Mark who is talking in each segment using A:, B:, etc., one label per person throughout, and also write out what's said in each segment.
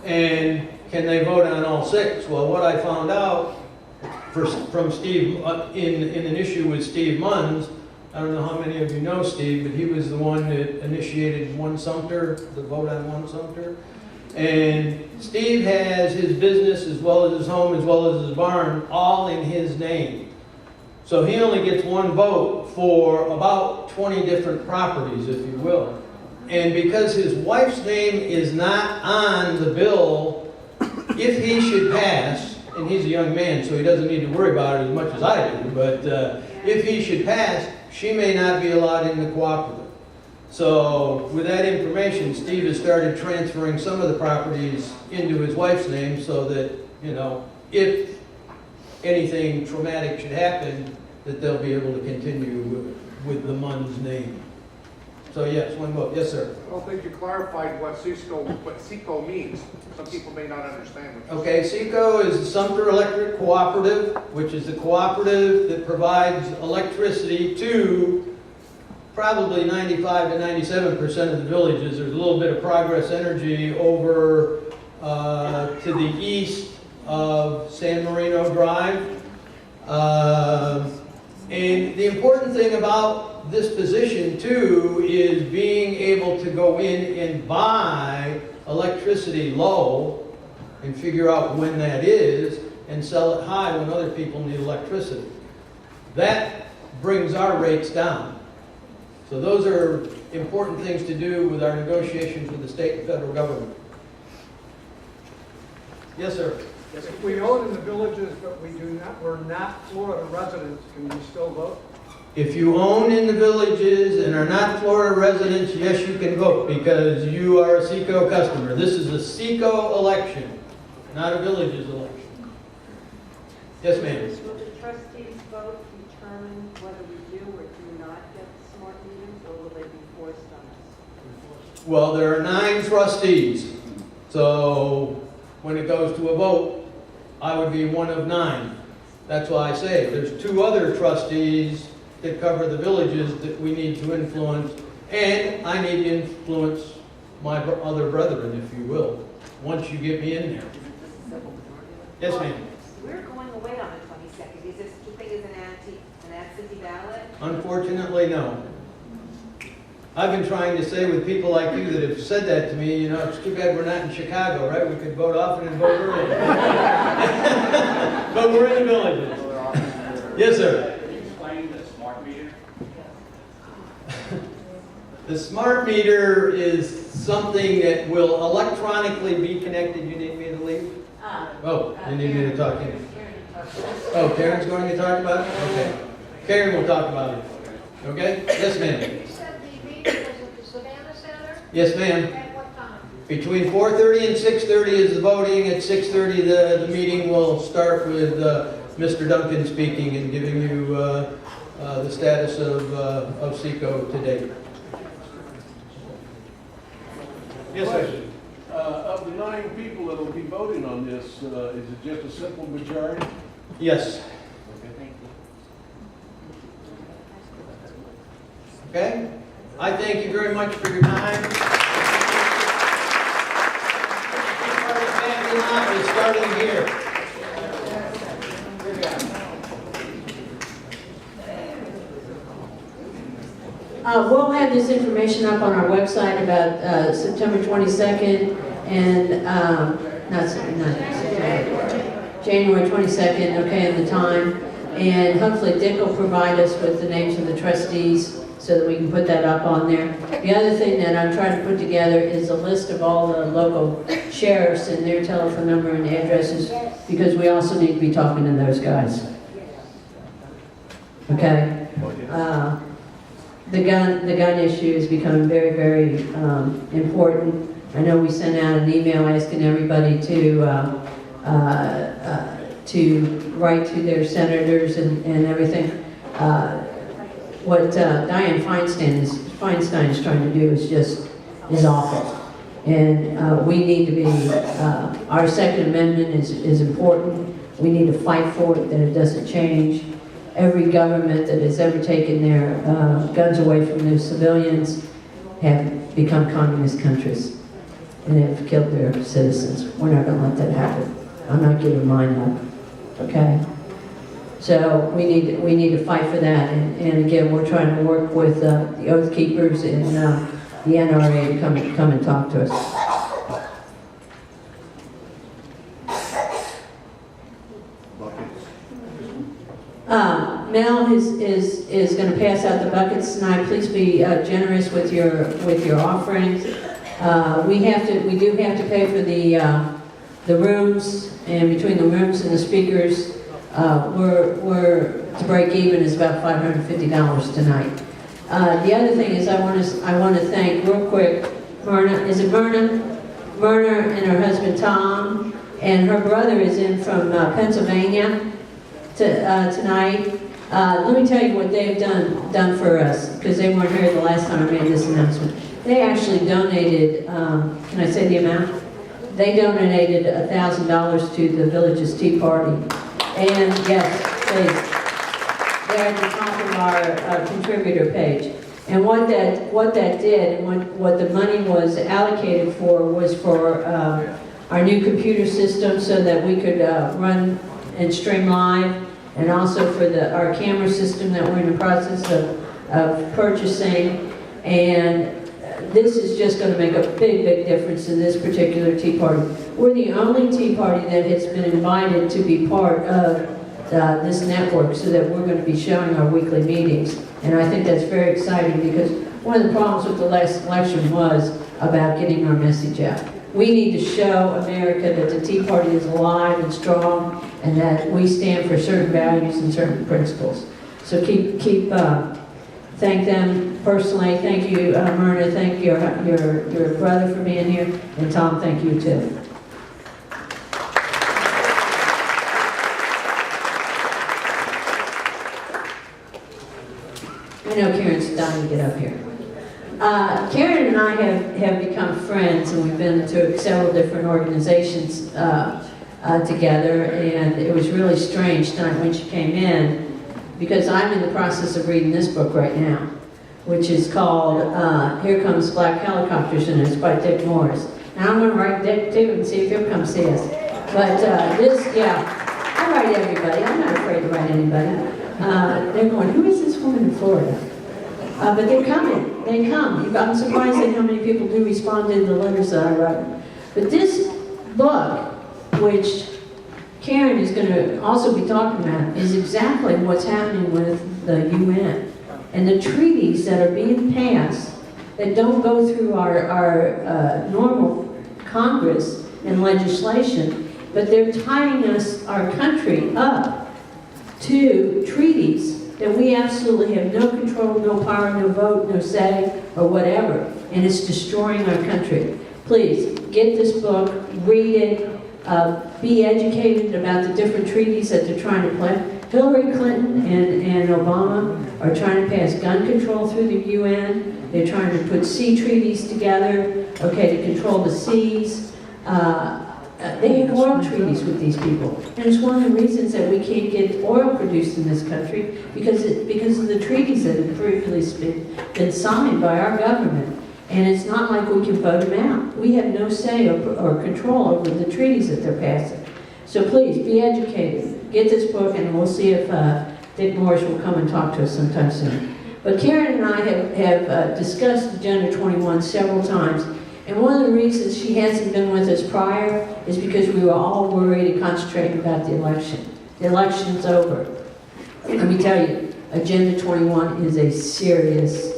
A: And can they vote on all 6? Well, what I found out from Steve, in an issue with Steve Munns, I don't know how many of you know Steve, but he was the one that initiated One Sumter, the vote on One Sumter. And Steve has his business as well as his home as well as his barn all in his name. So he only gets 1 vote for about 20 different properties, if you will. And because his wife's name is not on the bill, if he should pass, and he's a young man, so he doesn't need to worry about it as much as I do, but if he should pass, she may not be allowed in the cooperative. So with that information, Steve has started transferring some of the properties into his wife's name so that, you know, if anything traumatic should happen, that they'll be able to continue with the Munn's name. So yes, 1 vote. Yes, sir.
B: I don't think you clarified what SECO means. Some people may not understand what
A: Okay, SECO is the Sumter Electric Cooperative, which is the cooperative that provides electricity to probably 95 to 97% of the villages. There's a little bit of Progress Energy over to the east of San Marino Drive. And the important thing about this position too is being able to go in and buy electricity low and figure out when that is and sell it high when other people need electricity. That brings our rates down. So those are important things to do with our negotiations with the state and federal government. Yes, sir.
C: If we own in the villages, but we're not Florida residents, can we still vote?
A: If you own in the villages and are not Florida residents, yes, you can vote because you are a SECO customer. This is a SECO election, not a villages election. Yes, ma'am.
D: Will the trustees vote determine whether we do or do not get smart meters, or will they be forced on us?
A: Well, there are 9 trustees. So when it goes to a vote, I would be one of 9. That's why I say there's 2 other trustees that cover the villages that we need to influence, and I need to influence my other brethren, if you will, once you get me in there. Yes, ma'am.
D: We're going away on the 22nd. Is this you think is an absentee ballot?
A: Unfortunately, no. I've been trying to say with people like you that have said that to me, you know, it's too bad we're not in Chicago, right? We could vote often and vote early. But we're in the villages. Yes, sir.
E: Can you explain the smart meter?
A: The smart meter is something that will electronically be connected. You need me to leave? Oh, you need me to talk to you? Oh, Karen's going to talk about it? Okay. Karen will talk about it. Okay? Yes, ma'am. Yes, ma'am.
F: At what time?
A: Between 4:30 and 6:30 is the voting. At 6:30, the meeting will start with Mr. Duncan speaking and giving you the status of SECO today. Yes, sir.
G: Of the 9 people that will be voting on this, is it just a simple majority?
A: Yes. Okay? I thank you very much for your time. Is starting here.
H: We'll have this information up on our website about September 22nd and not September, January 22nd, okay, and the time. And hopefully Dick will provide us with the names of the trustees so that we can put that up on there. The other thing that I'm trying to put together is a list of all the local sheriffs and their telephone number and addresses, because we also need to be talking to those guys. Okay? The gun issue is becoming very, very important. I know we sent out an email asking everybody to write to their senators and everything. What Dianne Feinstein is trying to do is awful. And we need to be, our Second Amendment is important. We need to fight for it, that it doesn't change. Every government that has ever taken their guns away from their civilians have become communist countries. and have killed their citizens. We're not going to let that happen. I'm not giving mine up, okay? So we need to fight for that, and again, we're trying to work with the Oath Keepers and the NRA to come and talk to us. Mel is going to pass out the buckets tonight. Please be generous with your offerings. We do have to pay for the rooms, and between the rooms and the speakers, we're to break even is about $550 tonight. The other thing is I want to thank real quick Myrna. Is it Myrna? Myrna and her husband Tom, and her brother is in from Pennsylvania tonight. Let me tell you what they've done for us, because they weren't here the last time I made this announcement. They actually donated, can I say the amount? They donated $1,000 to the village's Tea Party. And yes, please, they're at the top of our contributor page. And what that did, and what the money was allocated for, was for our new computer system, so that we could run and stream live, and also for our camera system that we're in the process of purchasing. And this is just going to make a big difference in this particular Tea Party. We're the only Tea Party that has been invited to be part of this network, so that we're going to be showing our weekly meetings. And I think that's very exciting, because one of the problems with the last election was about getting our message out. We need to show America that the Tea Party is alive and strong, and that we stand for certain values and certain principles. So thank them personally. Thank you, Myrna. Thank your brother for being here, and Tom, thank you too. I know Karen's dying to get up here. Karen and I have become friends, and we've been to several different organizations together, and it was really strange tonight when she came in, because I'm in the process of reading this book right now, which is called Here Comes Black Helicopters, and it's by Dick Morris. Now I'm going to write Dick too and see if he'll come see us. But I write everybody. I'm not afraid to write anybody. They're going, who is this woman in Florida? But they're coming. They come. I'm surprised at how many people do respond to the letters that I write. But this book, which Karen is going to also be talking about, is exactly what's happening with the UN. And the treaties that are being passed that don't go through our normal Congress and legislation, but they're tying our country up to treaties that we absolutely have no control, no power, no vote, no say, or whatever. And it's destroying our country. Please, get this book, read it, be educated about the different treaties that they're trying to play. Hillary Clinton and Obama are trying to pass gun control through the UN. They're trying to put sea treaties together, okay, to control the seas. They have oil treaties with these people. And it's one of the reasons that we can't get oil produced in this country, because of the treaties that have previously been signed by our government. And it's not like we can vote them out. We have no say or control over the treaties that they're passing. So please, be educated. Get this book, and we'll see if Dick Morris will come and talk to us sometime soon. But Karen and I have discussed Agenda 21 several times. And one of the reasons she hasn't been with us prior is because we were all worried and concentrating about the election. The election's over. Let me tell you, Agenda 21 is a serious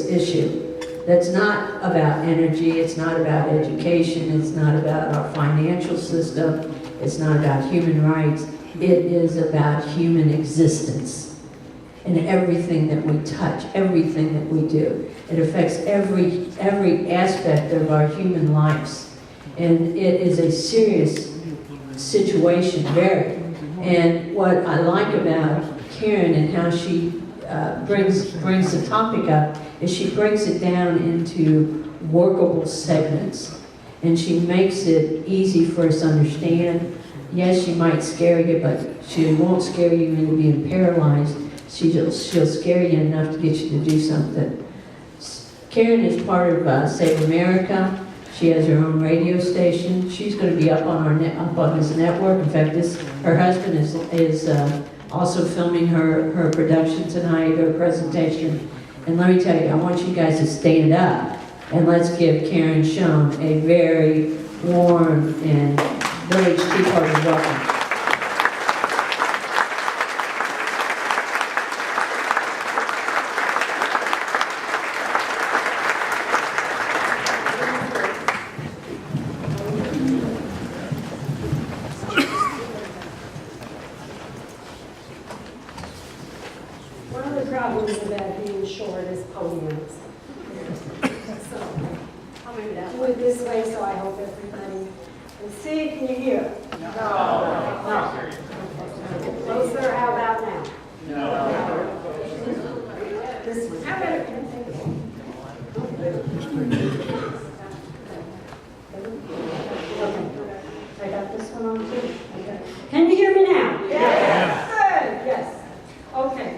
H: issue. That's not about energy, it's not about education, it's not about our financial system, it's not about human rights. It is about human existence. And everything that we touch, everything that we do. It affects every aspect of our human lives. And it is a serious situation, very. And what I like about Karen and how she brings the topic up is she breaks it down into workable segments. And she makes it easy for us to understand. Yes, she might scare you, but she won't scare you into being paralyzed. She'll scare you enough to get you to do something. Karen is part of Save America. She has her own radio station. She's going to be up on this network. In fact, her husband is also filming her production tonight, her presentation. And let me tell you, I want you guys to stand up and let's give Karen Schoen a very warm and very tea-hearted welcome.
F: One of the problems about being short is podiums. So, do it this way so I hope everybody can see. Can you hear? No. Closer, how about now? No. This one. How about okay. I got this one on too. Okay. Can you hear me now? Yes. Good. Yes. Okay.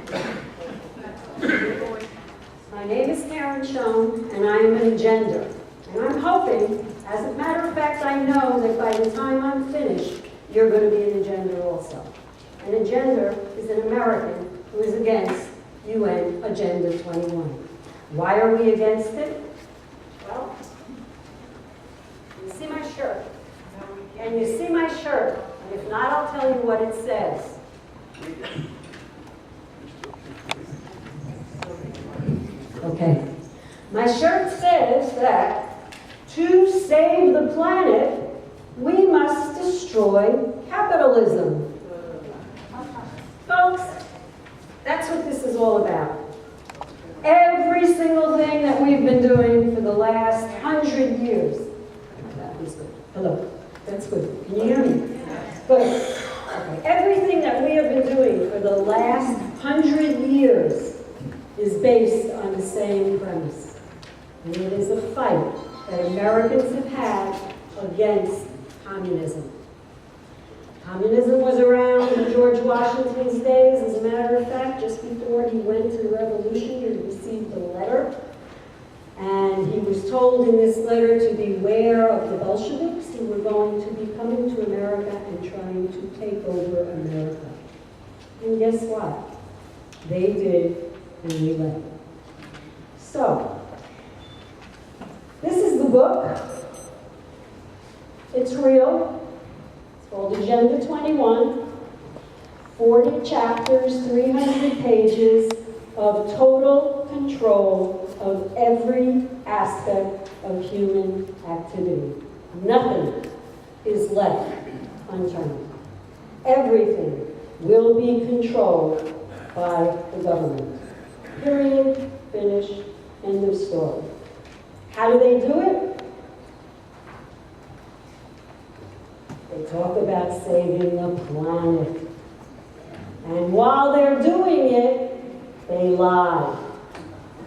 F: My name is Karen Schoen, and I am an agender. And I'm hoping, as a matter of fact, I know that by the time I'm finished, you're going to be an agender also. An agender is an American who is against UN Agenda 21. Why are we against it? Well, you see my shirt. And you see my shirt. And if not, I'll tell you what it says. Okay. My shirt says that to save the planet, we must destroy capitalism. Folks, that's what this is all about. Every single thing that we've been doing for the last 100 years. That was good. Hello. That's good. Can you hear me? Good. Okay. Everything that we have been doing for the last 100 years is based on the same premise. And it is a fight that Americans have had against communism. Communism was around in George Washington's days. As a matter of fact, just before he went to the revolution, he received a letter. And he was told in this letter to beware of the Bolsheviks who were going to be coming to America and trying to take over America. And guess what? They did. And we left. So, this is the book. It's real. It's called Agenda 21. 40 chapters, 300 pages of total control of every aspect of human activity. Nothing is left unturned. Everything will be controlled by the government. Period, finish, end of story. How do they do it? They talk about saving the planet. And while they're doing it, they lie.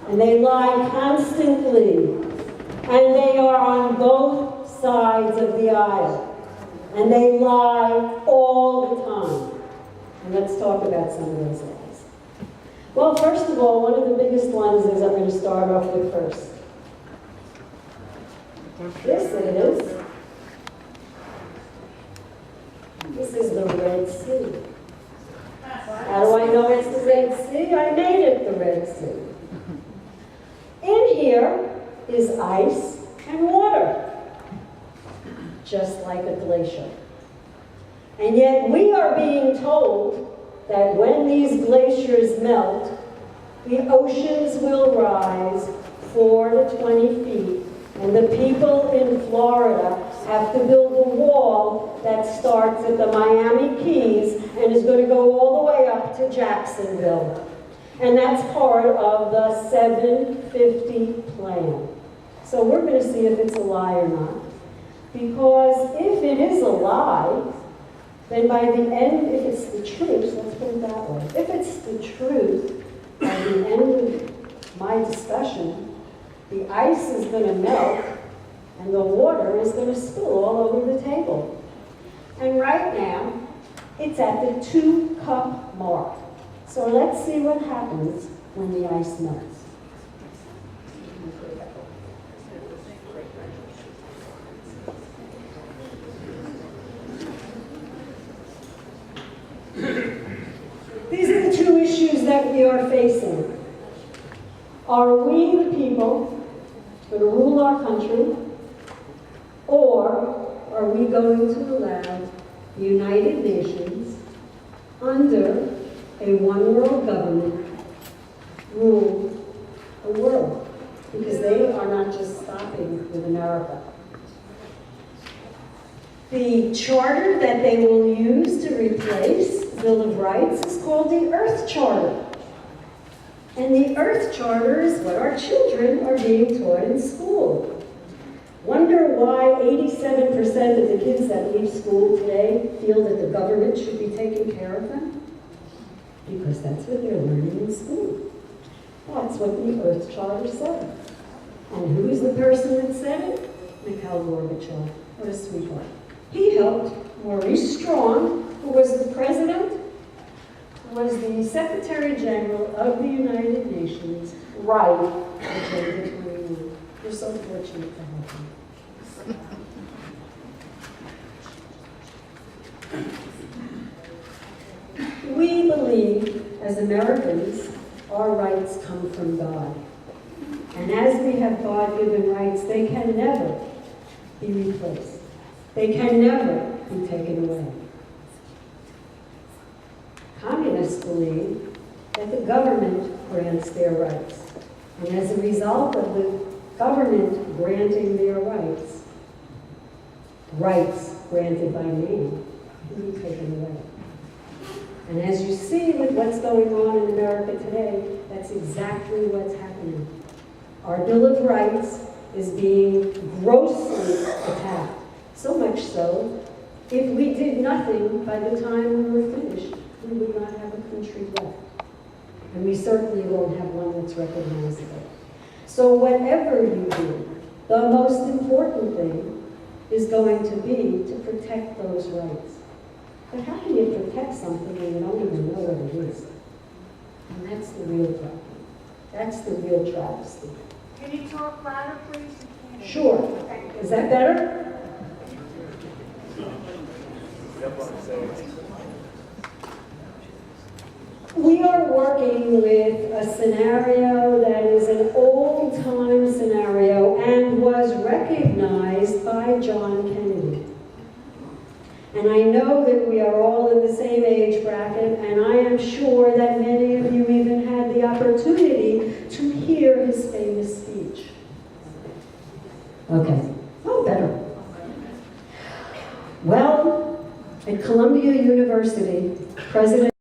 F: And they lie constantly. And they are on both sides of the aisle. And they lie all the time. And let's talk about some of those lies. Well, first of all, one of the biggest ones is I'm going to start off with first. This is the Red Sea. How do I know it's the Red Sea? I made it the Red Sea. In here is ice and water, just like a glacier. And yet we are being told that when these glaciers melt, the oceans will rise 4 to 20 feet, and the people in Florida have to build a wall that starts at the Miami Keys and is going to go all the way up to Jacksonville. And that's part of the 750 plan. So we're going to see if it's a lie or not. Because if it is a lie, then by the end, if it's the truth, let's put it that way, if it's the truth, by the end of my discussion, the ice is going to melt and the water is going to spill all over the table. And right now, it's at the 2-cup mark. So let's see what happens when the ice melts. These are the two issues that we are facing. Are we, the people, going to rule our country, or are we going to allow the United Nations, under a one-world government, rule the world? Because they are not just stopping with America. The charter that they will use to replace the Bill of Rights is called the Earth Charter. And the Earth Charter is what our children are being taught in school. Wonder why 87% of the kids that leave school today feel that the government should be taking care of them? Because that's what they're learning in school. That's what the Earth Charter said. And who's the person that said it? Mikhail Gorbachev. What a sweetheart. He helped Maurice Strong, who was the president, was the Secretary General of the United Nations, write Agenda 21. We're so fortunate to have him. We believe, as Americans, our rights come from God. And as we have God-given rights, they can never be replaced. They can never be taken away. Communists believe that the government grants their rights. And as a result of the government granting their rights, rights granted by name, can be taken away. And as you see with what's going on in America today, that's exactly what's happening. Our Bill of Rights is being grossly attacked. So much so, if we did nothing by the time we were finished, we would not have a country left. And we certainly won't have one that's recognizable. So whatever you do, the most important thing is going to be to protect those rights. But how can you protect something when you don't even know what it is? And that's the real problem. That's the real travesty.
D: Can you talk louder, please?
F: Sure. Is that better? We are working with a scenario that is an old-time scenario and was recognized by John Kennedy. And I know that we are all in the same age bracket, and I am sure that many of you even had the opportunity to hear his famous speech. Okay. Oh, better. Well, at Columbia University, President